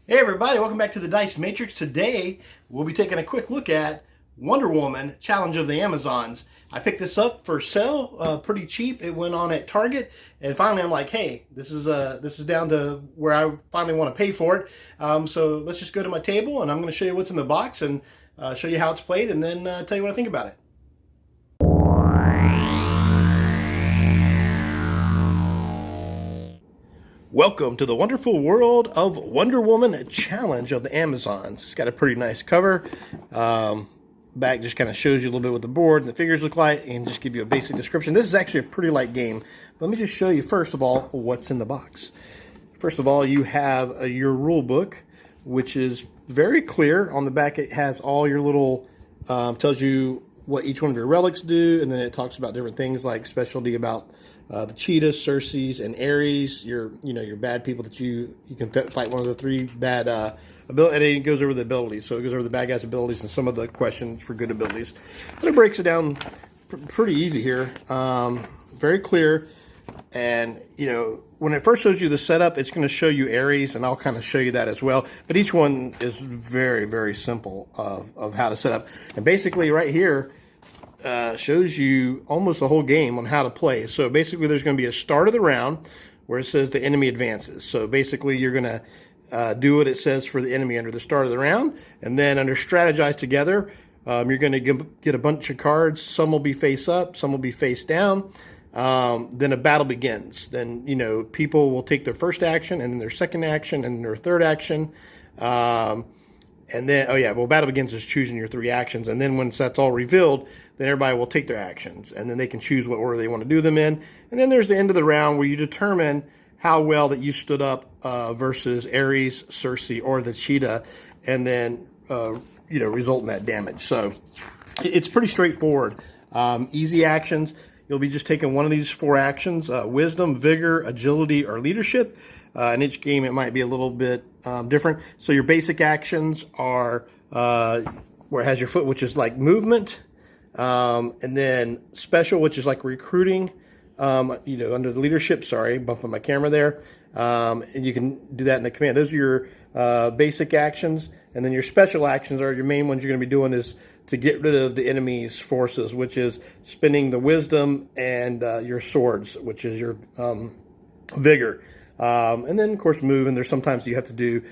Hey everybody, welcome back to the Dice Matrix. Today we'll be taking a quick look at Wonder Woman Challenge of the Amazons. I picked this up for sale, pretty cheap. It went on at Target, and finally I'm like, hey, this is down to where I finally want to pay for it. So let's just go to my table, and I'm going to show you what's in the box and show you how it's played, and then tell you what I think about it. Welcome to the wonderful world of Wonder Woman Challenge of the Amazons. It's got a pretty nice cover. Back just kind of shows you a little bit what the board and the figures look like and just give you a basic description. This is actually a pretty light game. Let me just show you, first of all, what's in the box. First of all, you have your rule book, which is very clear. On the back, it has all your little, tells you what each one of your relics do, and then it talks about different things like specialty about the cheetahs, Circes, and Ares. Your bad people that you can fight one of the three bad abilities, and then it goes over the abilities. So it goes over the bad guys' abilities and some of the questions for good abilities. But it breaks it down pretty easy here, very clear. And when it first shows you the setup, it's going to show you Ares, and I'll kind of show you that as well. But each one is very, very simple of how to set up. And basically, right here shows you almost the whole game on how to play. So basically, there's going to be a start of the round where it says the enemy advances. So basically, you're going to do what it says for the enemy under the start of the round, and then under strategize together, you're going to get a bunch of cards. Some will be face up, some will be face down. Then a battle begins. Then, people will take their first action, and then their second action, and then their third action. And then, battle begins is choosing your three actions. And then once that's all revealed, then everybody will take their actions. And then they can choose what order they want to do them in. And then there's the end of the round where you determine how well that you stood up versus Ares, Circe, or the cheetah, and then, result in that damage. So it's pretty straightforward. Easy actions. You'll be just taking one of these four actions, wisdom, vigor, agility, or leadership. In each game, it might be a little bit different. So your basic actions are where it has your foot, which is like movement, and then special, which is like recruiting, under the leadership. Sorry, bumping my camera there. And you can do that in the command. Those are your basic actions. And then your special actions are your main ones you're going to be doing is to get rid of the enemy's forces, which is spending the wisdom and your swords, which is your vigor. And then, of course, move. And there's sometimes you have to do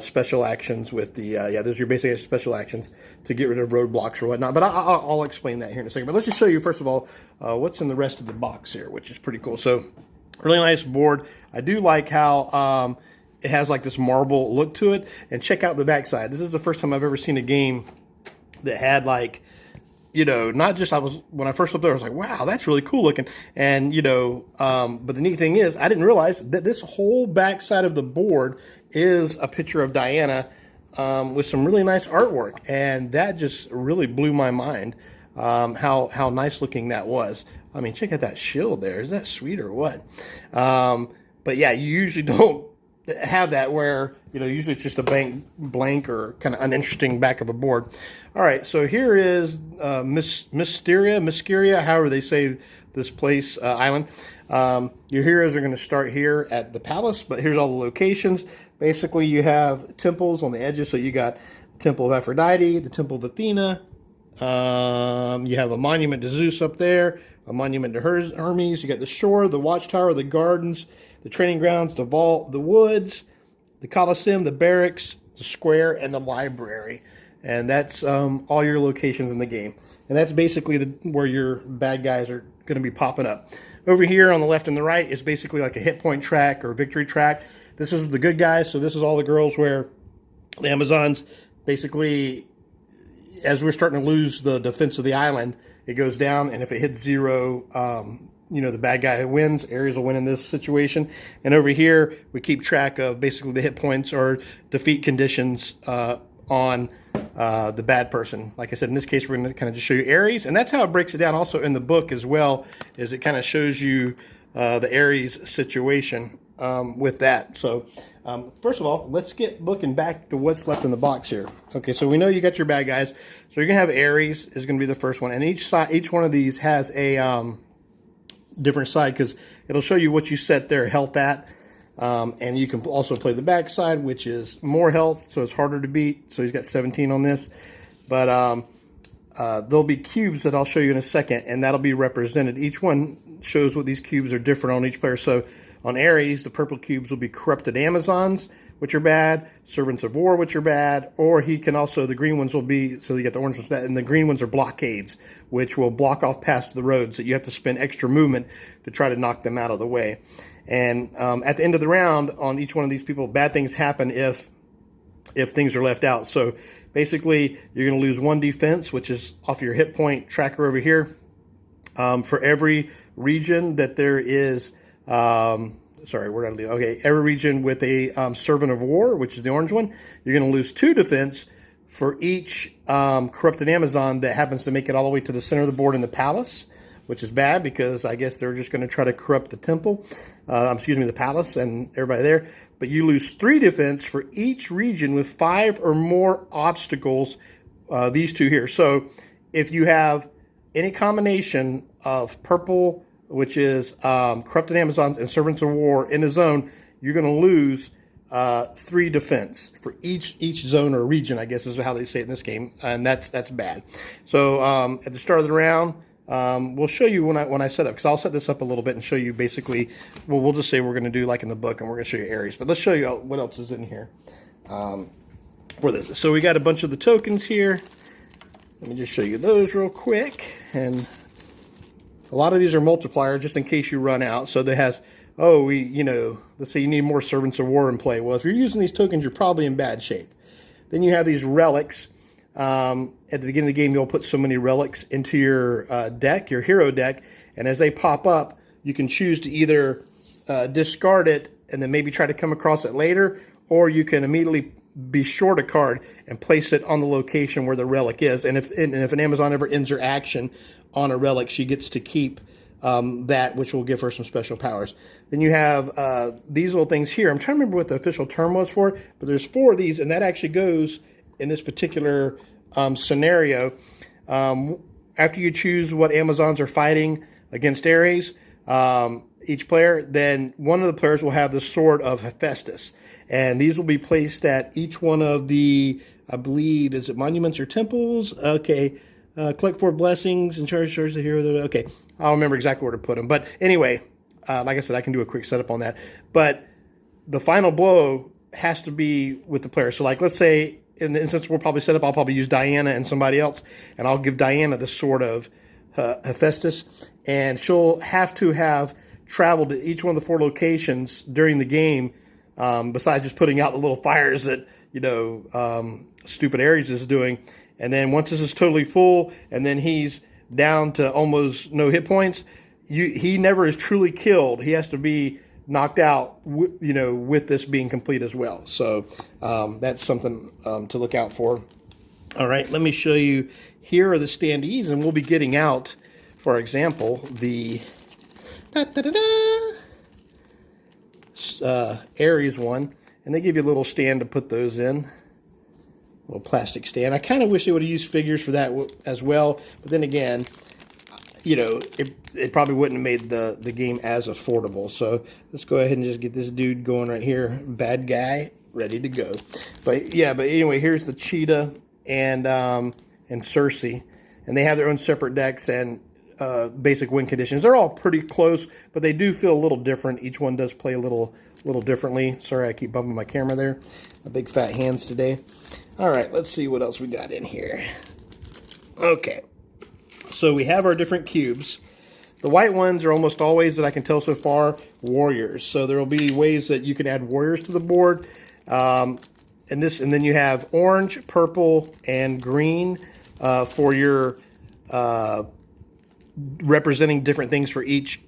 special actions with the, those are your basic special actions to get rid of roadblocks or whatnot. But I'll explain that here in a second. But let's just show you, first of all, what's in the rest of the box here, which is pretty cool. So, really nice board. I do like how it has like this marble look to it. And check out the backside. This is the first time I've ever seen a game that had like, not just when I first looked there, I was like, wow, that's really cool looking. And, but the neat thing is I didn't realize that this whole backside of the board is a picture of Diana with some really nice artwork. And that just really blew my mind how nice looking that was. I mean, check out that shield there. Is that sweet or what? But yeah, you usually don't have that where, usually it's just a blank or kind of uninteresting back of a board. All right, so here is Myskeria, however they say this place, island. Your heroes are going to start here at the palace, but here's all the locations. Basically, you have temples on the edges. So you got the Temple of Aphrodite, the Temple of Athena. You have a monument to Zeus up there, a monument to Hermes. You got the shore, the watchtower, the gardens, the training grounds, the vault, the woods, the Colosseum, the barracks, the square, and the library. And that's all your locations in the game. And that's basically where your bad guys are going to be popping up. Over here on the left and the right is basically like a hit point track or victory track. This is the good guys. So this is all the girls where the Amazons basically, as we're starting to lose the defense of the island, it goes down. And if it hits zero, the bad guy wins. Ares will win in this situation. And over here, we keep track of basically the hit points or defeat conditions on the bad person. Like I said, in this case, we're going to kind of just show you Ares. And that's how it breaks it down also in the book as well, is it kind of shows you the Ares situation with that. So first of all, let's get looking back to what's left in the box here. Okay, so we know you got your bad guys. So you're going to have Ares is going to be the first one. And each one of these has a different side because it'll show you what you set their health at. And you can also play the backside, which is more health, so it's harder to beat. So he's got 17 on this. But there'll be cubes that I'll show you in a second, and that'll be represented. Each one shows what these cubes are different on each player. So on Ares, the purple cubes will be corrupted Amazons, which are bad, servants of war, which are bad, or he can also, the green ones will be, so you get the orange ones, and the green ones are blockades, which will block off paths to the roads that you have to spend extra movement to try to knock them out of the way. And at the end of the round, on each one of these people, bad things happen if things are left out. So basically, you're going to lose 1 defense, which is off your hit point tracker over here. For every region that there is, sorry, where did I leave? Okay, every region with a servant of war, which is the orange one, you're going to lose 2 defense for each corrupted Amazon that happens to make it all the way to the center of the board in the palace, which is bad because I guess they're just going to try to corrupt the temple, the palace and everybody there. But you lose 3 defense for each region with 5 or more obstacles, these 2 here. So if you have any combination of purple, which is corrupted Amazons and servants of war in a zone, you're going to lose 3 defense for each zone or region, I guess is how they say it in this game, and that's bad. So at the start of the round, we'll show you when I set up, because I'll set this up a little bit and show you basically, well, we'll just say we're going to do like in the book, and we're going to show you Ares, but let's show you what else is in here for this. So we got a bunch of the tokens here. Let me just show you those real quick, and a lot of these are multiplier just in case you run out. So that has, let's say you need more servants of war in play. Well, if you're using these tokens, you're probably in bad shape. Then you have these relics. At the beginning of the game, you'll put so many relics into your deck, your hero deck, and as they pop up, you can choose to either discard it and then maybe try to come across it later, or you can immediately be short a card and place it on the location where the relic is. And if an Amazon ever ends her action on a relic, she gets to keep that, which will give her some special powers. Then you have these little things here. I'm trying to remember what the official term was for it, but there's 4 of these, and that actually goes in this particular scenario. After you choose what Amazons are fighting against Ares, each player, then one of the players will have the Sword of Hephaestus. And these will be placed at each one of the, I believe, is it monuments or temples? Okay. Collect 4 blessings and charge the hero. Okay. I'll remember exactly where to put them. But anyway, like I said, I can do a quick setup on that. But the final blow has to be with the player. So like, let's say, in the instance we'll probably set up, I'll probably use Diana and somebody else, and I'll give Diana the Sword of Hephaestus, and she'll have to have traveled to each one of the 4 locations during the game, besides just putting out the little fires that, stupid Ares is doing. And then once this is totally full, and then he's down to almost no hit points, he never is truly killed. He has to be knocked out, with this being complete as well. So that's something to look out for. All right, let me show you. Here are the standees, and we'll be getting out, for example, the Ares one, and they give you a little stand to put those in. Little plastic stand. I kind of wish they would have used figures for that as well, but then again, it probably wouldn't have made the game as affordable. So let's go ahead and just get this dude going right here. Bad guy, ready to go. But anyway, here's the cheetah and Circe, and they have their own separate decks and basic win conditions. They're all pretty close, but they do feel a little different. Each one does play a little differently. Sorry, I keep bumping my camera there. My big fat hands today. All right, let's see what else we got in here. Okay, so we have our different cubes. The white ones are almost always, that I can tell so far, warriors. So there will be ways that you can add warriors to the board. And then you have orange, purple, and green for your representing different things for each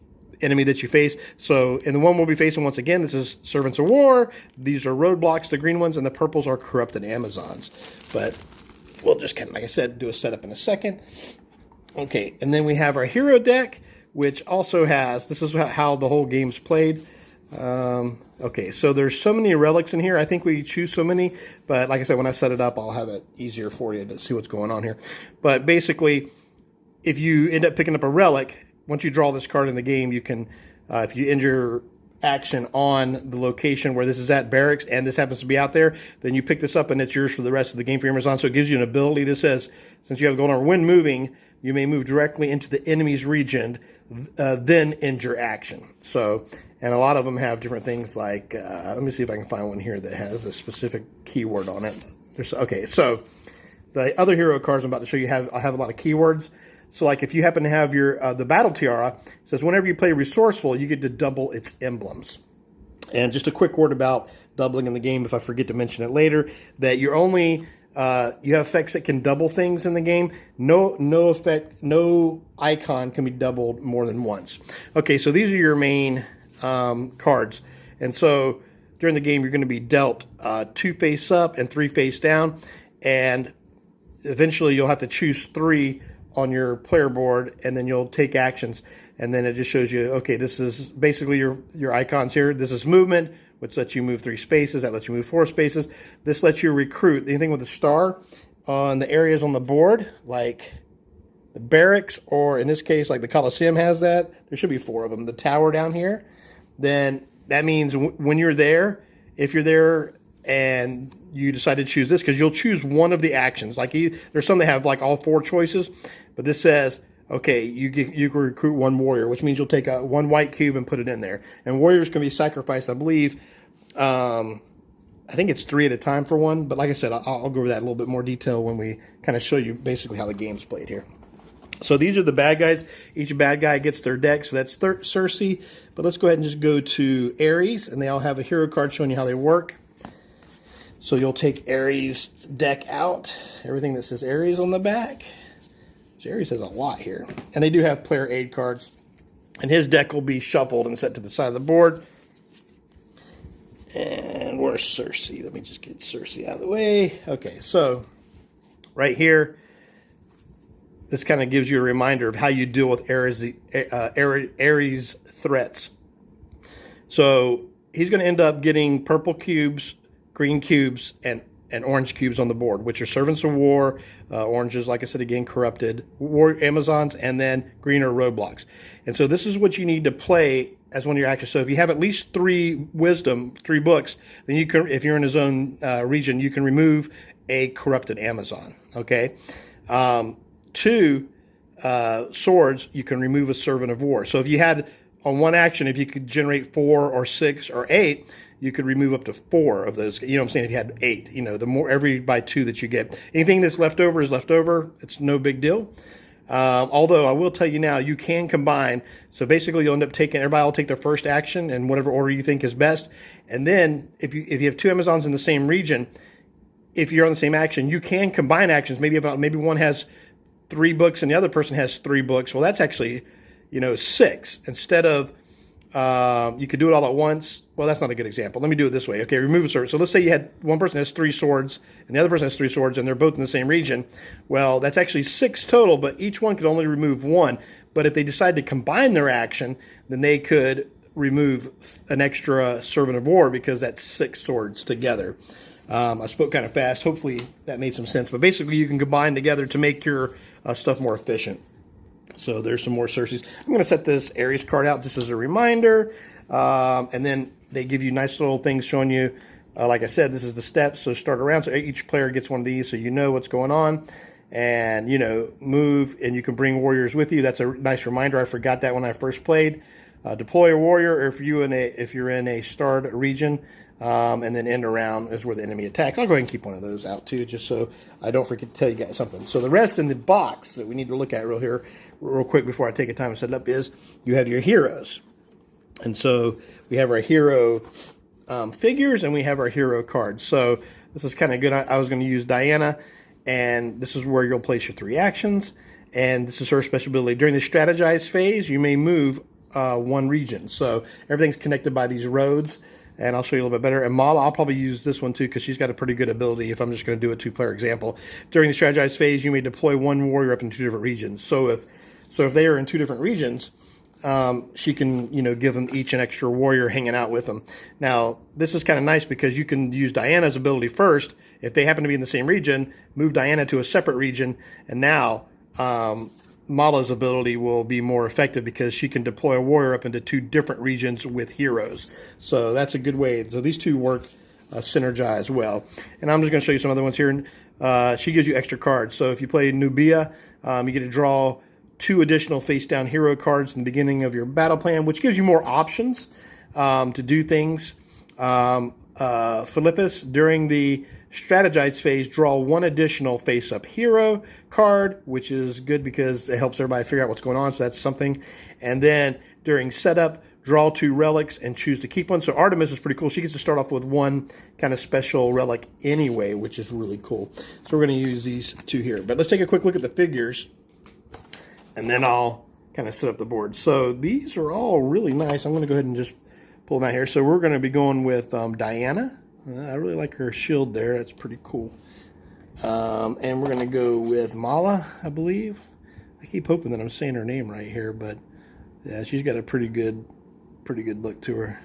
enemy that you face. So in the one we'll be facing, once again, this is servants of war. These are roadblocks, the green ones, and the purples are corrupted Amazons. But we'll just kind of, like I said, do a setup in a second. Okay, and then we have our hero deck, which also has, this is how the whole game's played. Okay, so there's so many relics in here. I think we choose so many, but like I said, when I set it up, I'll have it easier for you to see what's going on here. But basically, if you end up picking up a relic, once you draw this card in the game, you can, if you injure action on the location where this is at, barracks, and this happens to be out there, then you pick this up and it's yours for the rest of the game for your Amazon. So it gives you an ability that says, since you have going on when moving, you may move directly into the enemy's region, then end your action. So, and a lot of them have different things like, let me see if I can find one here that has a specific keyword on it. Okay, so the other hero cards I'm about to show you have a lot of keywords. So like if you happen to have your the battle tiara, it says whenever you play resourceful, you get to double its emblems. And just a quick word about doubling in the game, if I forget to mention it later, that you're only you have effects that can double things in the game. No icon can be doubled more than once. Okay, so these are your main cards, and so during the game you're going to be dealt 2 face up and 3 face down, and eventually you'll have to choose 3 on your player board, and then you'll take actions, and then it just shows you, okay, this is basically your icons here. This is movement, which lets you move 3 spaces. That lets you move 4 spaces. This lets you recruit. Anything with a star on the areas on the board, like the barracks, or in this case, like the Coliseum has that. There should be 4 of them. The tower down here. Then that means when you're there, if you're there and you decide to choose this, because you'll choose one of the actions. Like there's some that have like all 4 choices, but this says, okay, you can recruit 1 warrior, which means you'll take 1 white cube and put it in there. And warriors can be sacrificed, I believe. I think it's 3 at a time for one, but like I said, I'll go over that in a little bit more detail when we kind of show you basically how the game's played here. So these are the bad guys. Each bad guy gets their deck, so that's Cersei. But let's go ahead and just go to Ares, and they all have a hero card showing you how they work. So you'll take Ares' deck out, everything that says Ares on the back. So Ares has a lot here. And they do have player aid cards. And his deck will be shuffled and set to the side of the board. And where's Cersei? Let me just get Cersei out of the way. Okay, so right here, this kind of gives you a reminder of how you deal with Ares threats. So he's going to end up getting purple cubes, green cubes, and orange cubes on the board, which are servants of war, oranges, like I said again, corrupted war Amazons, and then green are roadblocks. And so this is what you need to play as one of your actions. So if you have at least 3 wisdom, 3 books, then you can, if you're in his own region, you can remove a corrupted Amazon. Okay. 2 swords, you can remove a servant of war. So if you had on one action, if you could generate 4 or 6 or 8, you could remove up to 4 of those. You know what I'm saying? If you had 8, you know, the more every by 2 that you get. Anything that's left over is left over. It's no big deal. Although I will tell you now, you can combine. So basically, you'll end up taking, everybody will take their first action in whatever order you think is best. And then if you have 2 Amazons in the same region, if you're on the same action, you can combine actions. Maybe one has 3 books and the other person has 3 books. Well, that's actually, 6 instead of. You could do it all at once. Well, that's not a good example. Let me do it this way. Okay, remove a sword. So let's say you had one person has 3 swords and the other person has 3 swords and they're both in the same region. Well, that's actually 6 total, but each one could only remove 1. But if they decide to combine their action, then they could remove an extra servant of war because that's 6 swords together. I spoke kind of fast. Hopefully that made some sense. But basically you can combine together to make your stuff more efficient. So there's some more Cerseis. I'm going to set this Ares card out just as a reminder. And then they give you nice little things showing you, like I said, this is the steps. So start around. So each player gets one of these so you know what's going on. And, move, and you can bring warriors with you. That's a nice reminder. I forgot that when I first played. Deploy a warrior, or if you're in a starred region, and then end around is where the enemy attacks. I'll go ahead and keep one of those out too, just so I don't forget to tell you guys something. So the rest in the box that we need to look at real quick before I take the time to set it up is you have your heroes. And so we have our hero figures and we have our hero cards. So this is kind of good. I was going to use Diana, and this is where you'll place your 3 actions. And this is her special ability. During the strategize phase, you may move 1 region. So everything's connected by these roads. And I'll show you a little bit better. And Mala, I'll probably use this one too because she's got a pretty good ability if I'm just going to do a 2-player example. During the strategize phase, you may deploy 1 warrior up into 2 different regions. So if they are in 2 different regions, she can, give them each an extra warrior hanging out with them. Now, this is kind of nice because you can use Diana's ability first. If they happen to be in the same region, move Diana to a separate region. And now Mala's ability will be more effective because she can deploy a warrior up into 2 different regions with heroes. So that's a good way. So these two work synergize well. And I'm just going to show you some other ones here. She gives you extra cards. So if you play Nubia, you get to draw 2 additional face-down hero cards in the beginning of your battle plan, which gives you more options to do things. Philippus, during the strategize phase, draw 1 additional face-up hero card, which is good because it helps everybody figure out what's going on, so that's something. And then during setup, draw 2 relics and choose to keep one. So Artemis is pretty cool. She gets to start off with 1 kind of special relic anyway, which is really cool. So we're going to use these 2 here. But let's take a quick look at the figures, and then I'll kind of set up the board. So these are all really nice. I'm going to go ahead and just pull them out here. So we're going to be going with Diana. I really like her shield there. That's pretty cool. And we're going to go with Mala, I believe. I keep hoping that I'm saying her name right here, but yeah, she's got a pretty good look to her.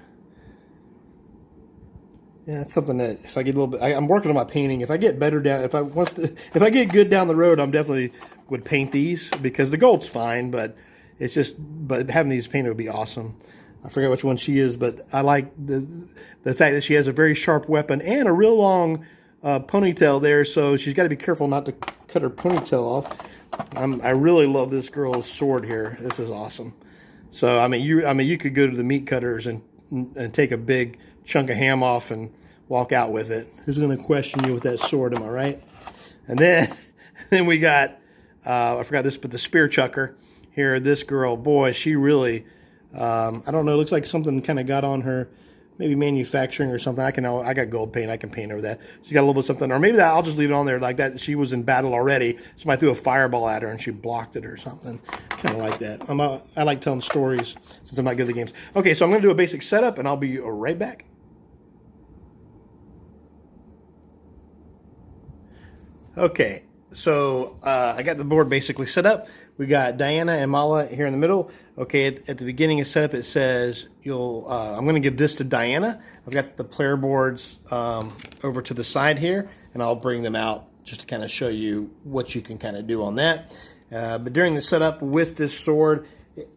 Yeah, it's something that if I get a little bit, I'm working on my painting. If I get better down, if I get good down the road, I'm definitely would paint these because the gold's fine, but it's just, but having these painted would be awesome. I forget which one she is, but I like the fact that she has a very sharp weapon and a real long ponytail there, so she's got to be careful not to cut her ponytail off. I really love this girl's sword here. This is awesome. So I mean you could go to the meat cutters and take a big chunk of ham off and walk out with it. Who's going to question you with that sword? Am I right? And then we got I forgot this, but the spear chucker here. This girl, boy, she really. I don't know. It looks like something kind of got on her, maybe manufacturing or something. I got gold paint. I can paint over that. She's got a little bit of something, or maybe I'll just leave it on there like that. She was in battle already. Somebody threw a fireball at her and she blocked it or something. Kind of like that. I like telling stories since I'm not good at the games. Okay, so I'm going to do a basic setup and I'll be right back. Okay, so I got the board basically set up. We got Diana and Mala here in the middle. Okay, at the beginning of setup, it says I'm going to give this to Diana. I've got the player boards over to the side here, and I'll bring them out just to kind of show you what you can kind of do on that. But during the setup with this sword,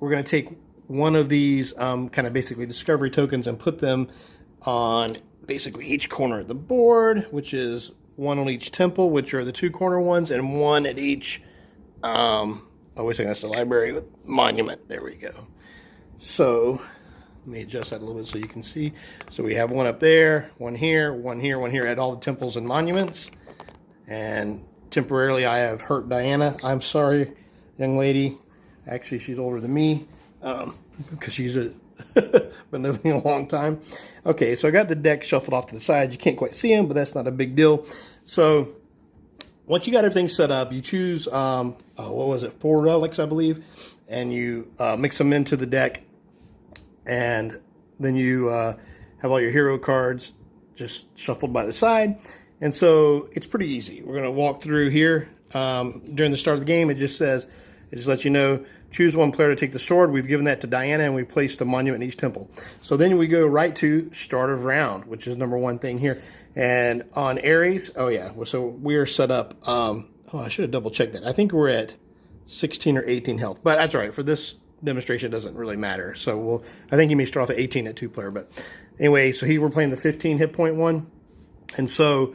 we're going to take one of these kind of basically discovery tokens and put them on basically each corner of the board, which is 1 on each temple, which are the 2 corner ones, and 1 at each oh, wait a second, that's the library with monument. There we go. So let me adjust that a little bit so you can see. So we have 1 up there, 1 here, 1 here, 1 here at all the temples and monuments. And temporarily I have hurt Diana. I'm sorry, young lady. Actually, she's older than me because she's been living a long time. Okay, so I got the deck shuffled off to the side. You can't quite see them, but that's not a big deal. So once you got everything set up, you choose, what was it, 4 relics, I believe, and you mix them into the deck, and then you have all your hero cards just shuffled by the side, and so it's pretty easy. We're going to walk through here. During the start of the game, it just lets you know, choose 1 player to take the sword. We've given that to Diana, and we placed a monument in each temple. So then we go right to start of round, which is number 1 thing here. And on Ares, oh yeah, so we are set up, I should have double checked that. I think we're at 16 or 18 health, but that's all right. For this demonstration, it doesn't really matter. So I think you may start off at 18 at 2 player, but anyway, so we're playing the 15 hit point one. And so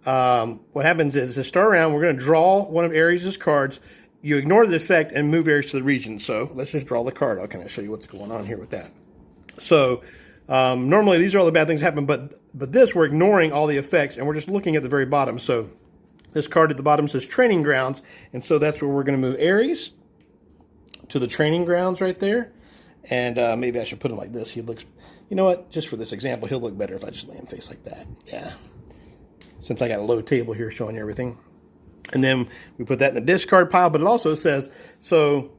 what happens is to start around, we're going to draw one of Ares' cards. You ignore the effect and move Ares to the region. So let's just draw the card. I'll kind of show you what's going on here with that. So normally these are all the bad things that happen, but this we're ignoring all the effects and we're just looking at the very bottom. So this card at the bottom says training grounds, and so that's where we're going to move Ares to the training grounds right there. And maybe I should put him like this. He looks, you know what, just for this example, he'll look better if I just lay him face like that. Yeah, since I got a low table here showing you everything. And then we put that in the discard pile, but it also says, so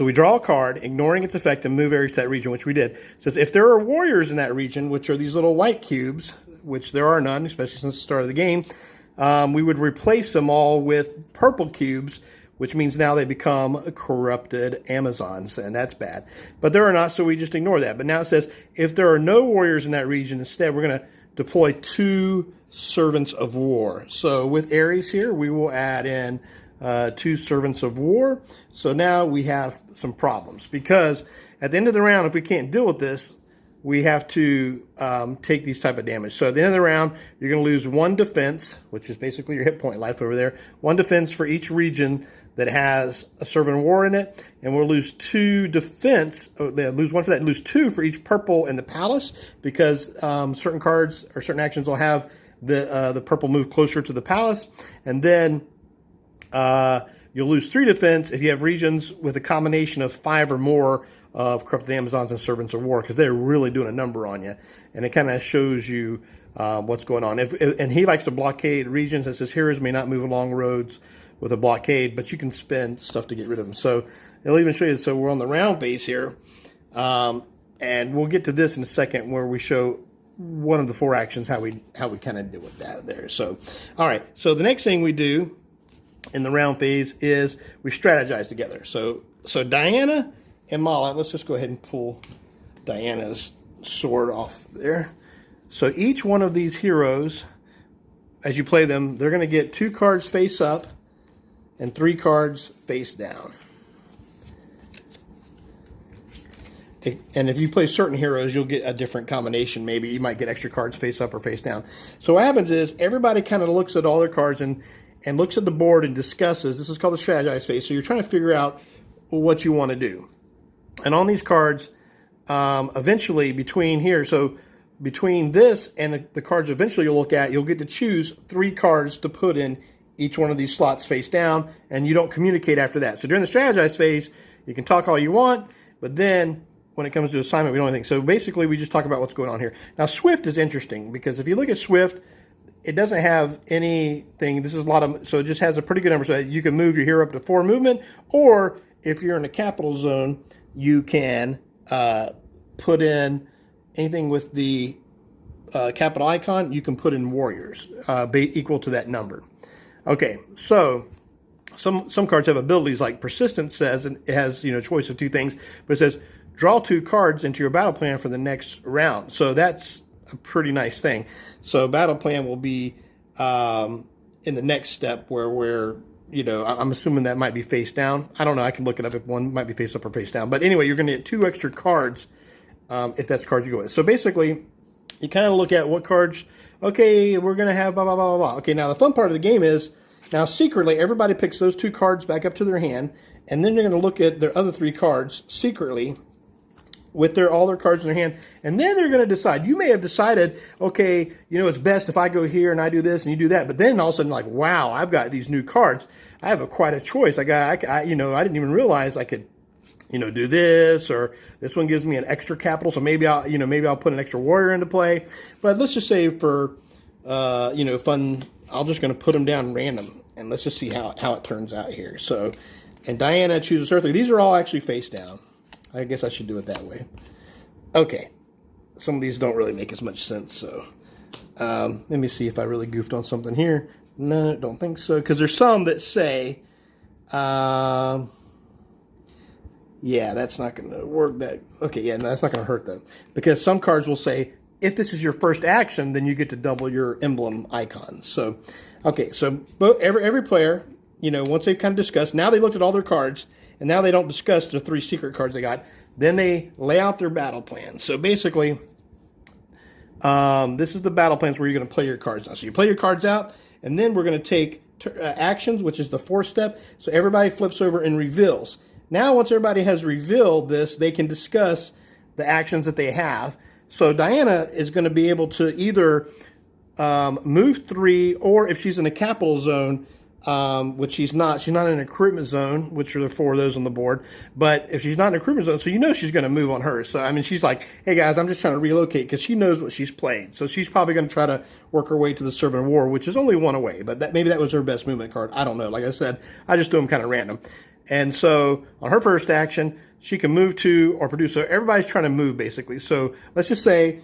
we draw a card, ignoring its effect, and move Ares to that region, which we did. It says if there are warriors in that region, which are these little white cubes, which there are none, especially since the start of the game, we would replace them all with purple cubes, which means now they become corrupted Amazons, and that's bad. But there are not, so we just ignore that. But now it says if there are no warriors in that region, instead we're going to deploy 2 servants of war. So with Ares here, we will add in 2 servants of war. So now we have some problems, because at the end of the round, if we can't deal with this, we have to take these type of damage. So at the end of the round, you're going to lose 1 defense, which is basically your hit point life over there. 1 defense for each region that has a servant of war in it, and we'll lose 2 defense. They lose 1 for that, and lose 2 for each purple in the palace, because certain cards or certain actions will have the purple move closer to the palace, and then you'll lose 3 defense if you have regions with a combination of 5 or more of corrupted Amazons and servants of war, because they're really doing a number on you, and it kind of shows you what's going on. And he likes to blockade regions. It says heroes may not move along roads with a blockade, but you can spend stuff to get rid of them. So it'll even show you. So we're on the round phase here, and we'll get to this in a second, where we show one of the 4 actions, how we kind of deal with that there. So, all right. So the next thing we do in the round phase is we strategize together. So Diana and Mala, let's just go ahead and pull Diana's sword off there. So each one of these heroes, as you play them, they're going to get 2 cards face up and 3 cards face down. And if you play certain heroes, you'll get a different combination. Maybe you might get extra cards face up or face down. So what happens is everybody kind of looks at all their cards and looks at the board and discusses. This is called the strategize phase. So you're trying to figure out what you want to do. And on these cards, eventually between here, so between this and the cards eventually you'll look at, you'll get to choose 3 cards to put in each one of these slots face down, and you don't communicate after that. So during the strategize phase, you can talk all you want, but then when it comes to assignment, we don't think. So basically, we just talk about what's going on here. Now, Swift is interesting, because if you look at Swift, it doesn't have anything. This is a lot of, so it just has a pretty good number. So you can move your hero up to 4 movement, or if you're in a capital zone, you can put in anything with the capital icon. You can put in warriors equal to that number. Okay, so some cards have abilities like Persistence says, and it has choice of 2 things, but it says draw 2 cards into your battle plan for the next round. So that's a pretty nice thing. So battle plan will be in the next step where we're, I'm assuming that might be face down. I don't know. I can look it up if one might be face up or face down. But anyway, you're going to get 2 extra cards if that's cards you go with. So basically, you kind of look at what cards. Okay, we're going to have blah, blah, blah, blah, blah. Okay, now the fun part of the game is, now secretly, everybody picks those 2 cards back up to their hand, and then you're going to look at their other 3 cards secretly with all their cards in their hand, and then they're going to decide. You may have decided, okay, it's best if I go here and I do this and you do that, but then all of a sudden, like, wow, I've got these new cards. I have quite a choice. I didn't even realize I could, do this, or this one gives me an extra capital, so maybe I'll put an extra warrior into play. But let's just say for, fun, I'm just going to put them down random, and let's just see how it turns out here. So, and Diana chooses her 3. These are all actually face down. I guess I should do it that way. Okay. Some of these don't really make as much sense, so let me see if I really goofed on something here. No, don't think so, because there's some that say, yeah, that's not going to work. Okay, yeah, no, that's not going to hurt them, because some cards will say, if this is your first action, then you get to double your emblem icons. So, okay, so every player, once they've kind of discussed, now they looked at all their cards, and now they don't discuss the 3 secret cards they got. Then they lay out their battle plans. So basically, this is the battle plans where you're going to play your cards now. So you play your cards out, and then we're going to take actions, which is the 4th step. So everybody flips over and reveals. Now, once everybody has revealed this, they can discuss the actions that they have. So Diana is going to be able to either move 3, or if she's in a capital zone, which she's not in a recruitment zone, which are the 4 of those on the board. But if she's not in a recruitment zone, so she's going to move on hers. So, I mean, she's like, hey, guys, I'm just trying to relocate, because she knows what she's played. So she's probably going to try to work her way to the Servant of War, which is only 1 away. But maybe that was her best movement card. I don't know. Like I said, I just do them kind of random. And so on her first action, she can move to or produce. So everybody's trying to move, basically. So let's just say,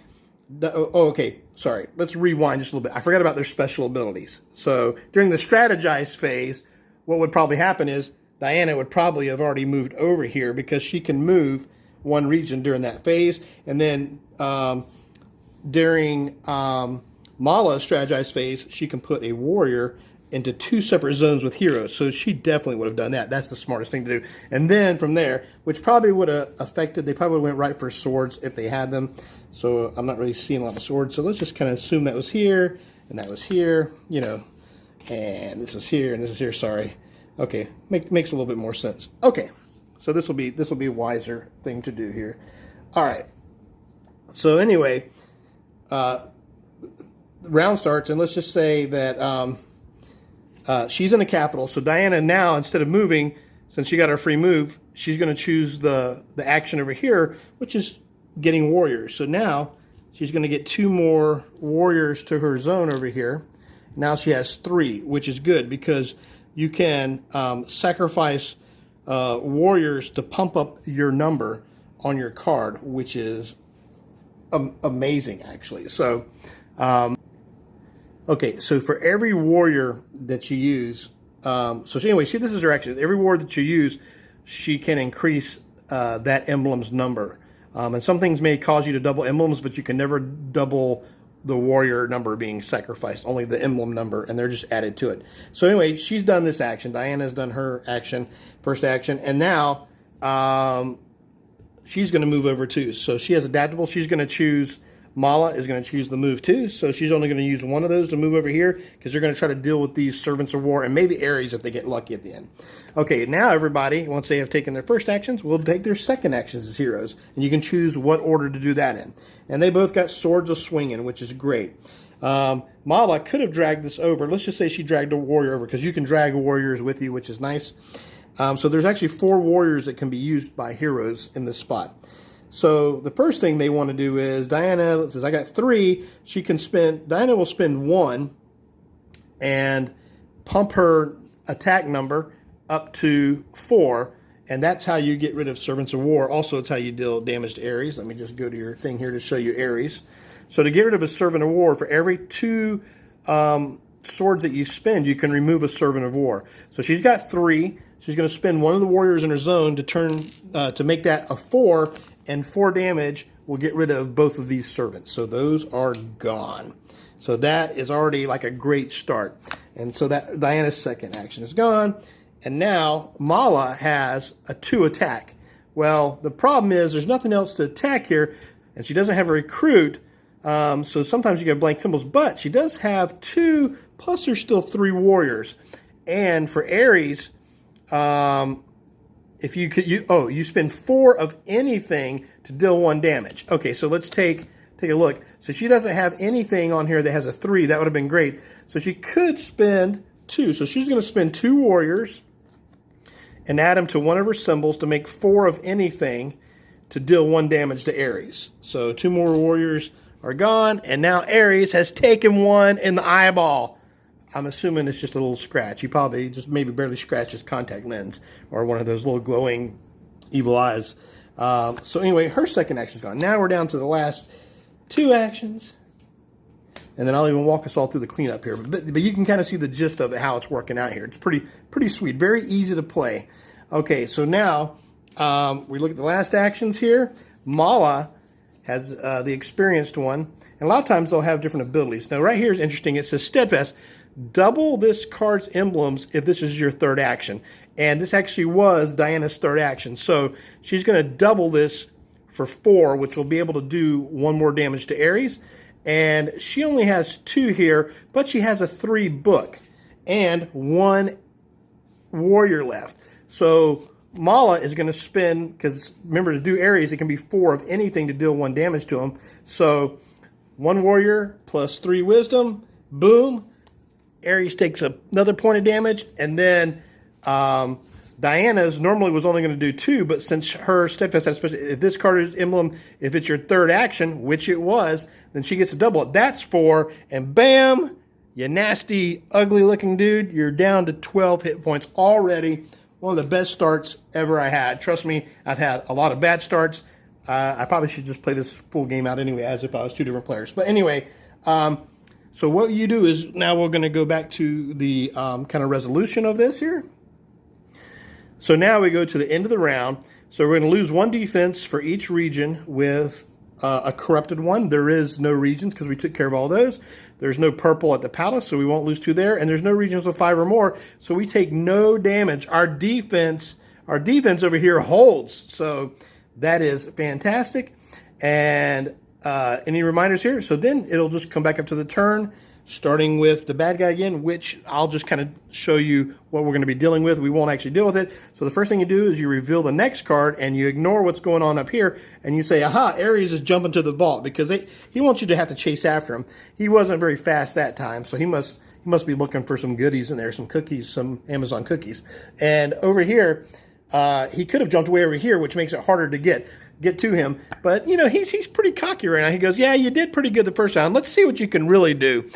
okay, sorry. Let's rewind just a little bit. I forgot about their special abilities. So during the strategize phase, what would probably happen is Diana would probably have already moved over here, because she can move 1 region during that phase. And then during Mala's strategize phase, she can put a warrior into 2 separate zones with heroes. So she definitely would have done that. That's the smartest thing to do. And then from there, which probably would have affected, they probably went right for swords if they had them. So I'm not really seeing a lot of swords. So let's just kind of assume that was here, and that was here, you know, and this was here, and this is here, sorry. Okay, makes a little bit more sense. Okay, so this will be a wiser thing to do here. All right. So anyway, round starts, and let's just say that she's in the capital. So Diana now, instead of moving, since she got her free move, she's going to choose the action over here, which is getting warriors. So now she's going to get 2 more warriors to her zone over here. Now she has 3, which is good because you can sacrifice warriors to pump up your number on your card, which is amazing, actually. So, okay, so for every warrior that you use, so anyway, see, this is her action. Every warrior that you use, she can increase that emblem's number. And some things may cause you to double emblems, but you can never double the warrior number being sacrificed, only the emblem number, and they're just added to it. So anyway, she's done this action. Diana's done her action, first action, and now she's going to move over too. So she has adaptable. She's going to choose, Mala is going to choose the move too. So she's only going to use one of those to move over here because they're going to try to deal with these servants of war and maybe Ares if they get lucky at the end. Okay, now everybody, once they have taken their first actions, will take their second actions as heroes. And you can choose what order to do that in. And they both got swords of swinging, which is great. Mala could have dragged this over. Let's just say she dragged a warrior over because you can drag warriors with you, which is nice. So there's actually 4 warriors that can be used by heroes in this spot. So the first thing they want to do is Diana says, I got 3. She can spend, Diana will spend 1 and pump her attack number up to 4. And that's how you get rid of servants of war. Also, it's how you deal damage to Ares. Let me just go to your thing here to show you Ares. So to get rid of a servant of war, for every 2 swords that you spend, you can remove a servant of war. So she's got 3. She's going to spend one of the warriors in her zone to turn to make that a 4, and 4 damage will get rid of both of these servants. So those are gone. So that is already like a great start. And so that Diana's second action is gone. And now Mala has a 2 attack. Well, the problem is there's nothing else to attack here, and she doesn't have a recruit. So sometimes you get blank symbols, but she does have 2, plus there's still 3 warriors. And for Ares, if you could, you spend 4 of anything to deal 1 damage. Okay, so let's take a look. So she doesn't have anything on here that has a 3. That would have been great. So she could spend 2. So she's going to spend 2 warriors and add them to one of her symbols to make 4 of anything to deal 1 damage to Ares. So 2 more warriors are gone, and now Ares has taken 1 in the eyeball. I'm assuming it's just a little scratch. He probably just maybe barely scratched his contact lens or one of those little glowing evil eyes. So anyway, her second action's gone. Now we're down to the last 2 actions. And then I'll even walk us all through the cleanup here. But you can kind of see the gist of it, how it's working out here. It's pretty sweet. Very easy to play. Okay, so now we look at the last actions here. Mala has the experienced one. And a lot of times they'll have different abilities. Now right here is interesting. It says steadfast. Double this card's emblems if this is your 3rd action. And this actually was Diana's 3rd action. So she's going to double this for 4, which will be able to do 1 more damage to Ares. And she only has 2 here, but she has a 3 book and 1 warrior left. So Mala is going to spend, because remember to do Ares, it can be 4 of anything to deal 1 damage to him. So 1 warrior plus 3 wisdom, boom. Ares takes another point of damage, and then Diana's normally was only going to do 2, but since her steadfast has special, if this card is emblem, if it's your 3rd action, which it was, then she gets to double it. That's 4, and bam, you nasty, ugly-looking dude, you're down to 12 hit points already. One of the best starts ever I had. Trust me, I've had a lot of bad starts. I probably should just play this full game out anyway, as if I was 2 different players. But anyway, so what you do is, now we're going to go back to the kind of resolution of this here. So now we go to the end of the round. So we're going to lose 1 defense for each region with a corrupted one. There is no regions because we took care of all those. There's no purple at the palace, so we won't lose 2 there. And there's no regions with 5 or more, so we take no damage. Our defense over here holds. So that is fantastic. And any reminders here? So then it'll just come back up to the turn, starting with the bad guy again, which I'll just kind of show you what we're going to be dealing with. We won't actually deal with it. So the first thing you do is you reveal the next card, and you ignore what's going on up here, and you say, aha, Ares is jumping to the vault, because he wants you to have to chase after him. He wasn't very fast that time, so he must be looking for some goodies in there, some cookies, some Amazon cookies. And over here, he could have jumped way over here, which makes it harder to get to him. But, you know, he's pretty cocky right now. He goes, yeah, you did pretty good the first time. Let's see what you can really do.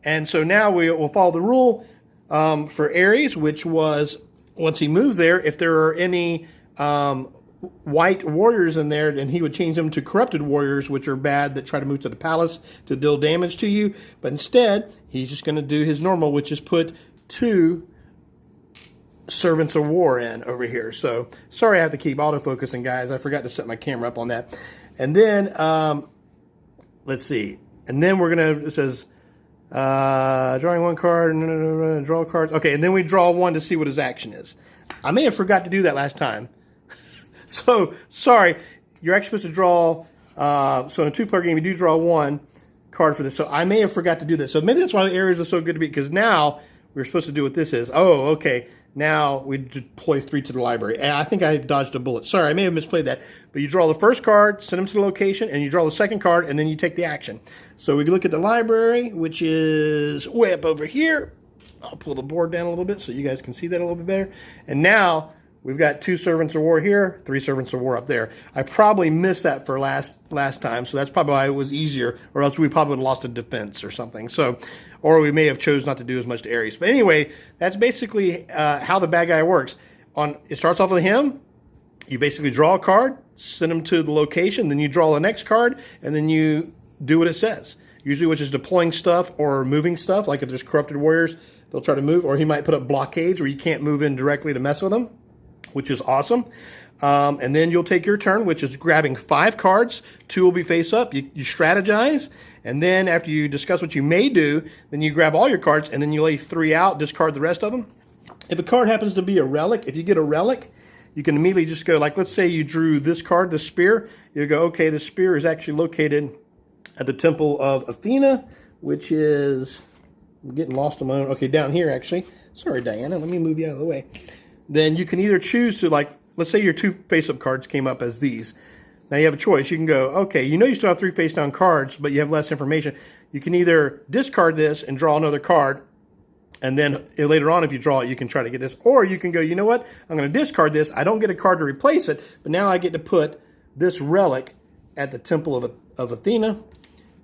And so now we'll follow the rule for Ares, which was, once he moves there, if there are any white warriors in there, then he would change them to corrupted warriors, which are bad, that try to move to the palace to deal damage to you. But instead, he's just going to do his normal, which is put 2 servants of war in over here. So sorry I have to keep autofocusing, guys. I forgot to set my camera up on that. And then, let's see. And then we're going to, it says, drawing 1 card, draw cards. Okay, and then we draw 1 to see what his action is. I may have forgot to do that last time. So, sorry. You're actually supposed to draw, so in a 2-player game, you do draw 1 card for this. So I may have forgot to do this. So maybe that's why Ares is so good to beat, because now we're supposed to do what this is. Oh, okay. Now we deploy 3 to the library. And I think I dodged a bullet. Sorry, I may have misplayed that. But you draw the first card, send them to the location, and you draw the second card, and then you take the action. So we look at the library, which is way up over here. I'll pull the board down a little bit so you guys can see that a little bit better. And now we've got 2 servants of war here, 3 servants of war up there. I probably missed that for last time, so that's probably why it was easier, or else we probably would have lost a defense or something. So, or we may have chose not to do as much to Ares. But anyway, that's basically how the bad guy works. It starts off with him. You basically draw a card, send him to the location, then you draw the next card, and then you do what it says. Usually, which is deploying stuff or moving stuff. Like if there's corrupted warriors, they'll try to move, or he might put up blockades where you can't move in directly to mess with them, which is awesome. And then you'll take your turn, which is grabbing 5 cards. 2 will be face up. You strategize. And then after you discuss what you may do, then you grab all your cards, and then you lay 3 out, discard the rest of them. If a card happens to be a relic, if you get a relic, you can immediately just go, like, let's say you drew this card, the spear. You go, okay, the spear is actually located at the Temple of Athena, which is, I'm getting lost on my own. Okay, down here, actually. Sorry, Diana, let me move you out of the way. Then you can either choose to, like, let's say your 2 face-up cards came up as these. Now you have a choice. You can go, okay, you know you still have 3 face-down cards, but you have less information. You can either discard this and draw another card, and then later on, if you draw it, you can try to get this. Or you can go, you know what, I'm going to discard this. I don't get a card to replace it, but now I get to put this relic at the Temple of Athena.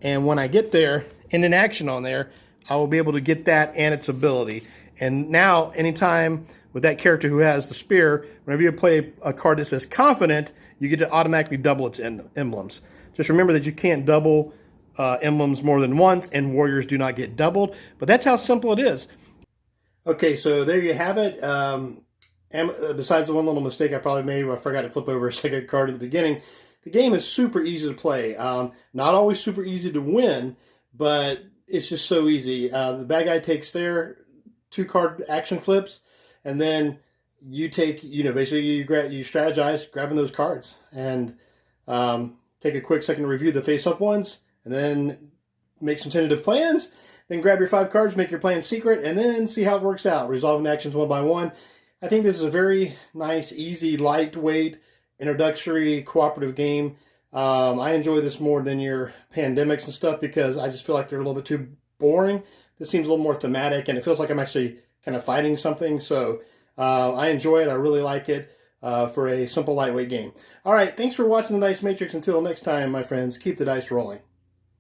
And when I get there, in an action on there, I will be able to get that and its ability. And now, anytime with that character who has the spear, whenever you play a card that says confident, you get to automatically double its emblems. Just remember that you can't double emblems more than once, and warriors do not get doubled. But that's how simple it is. Okay, so there you have it. Besides the one little mistake I probably made where I forgot to flip over a second card at the beginning, the game is super easy to play. Not always super easy to win, but it's just so easy. The bad guy takes their 2 card action flips, and then you take, basically you strategize grabbing those cards, and take a quick second to review the face-up ones, and then make some tentative plans. Then grab your 5 cards, make your plan secret, and then see how it works out, resolving the actions one by one. I think this is a very nice, easy, lightweight, introductory, cooperative game. I enjoy this more than your pandemics and stuff because I just feel like they're a little bit too boring. This seems a little more thematic, and it feels like I'm actually kind of fighting something. So I enjoy it. I really like it for a simple, lightweight game. All right, thanks for watching the Dice Matrix. Until next time, my friends, keep the dice rolling.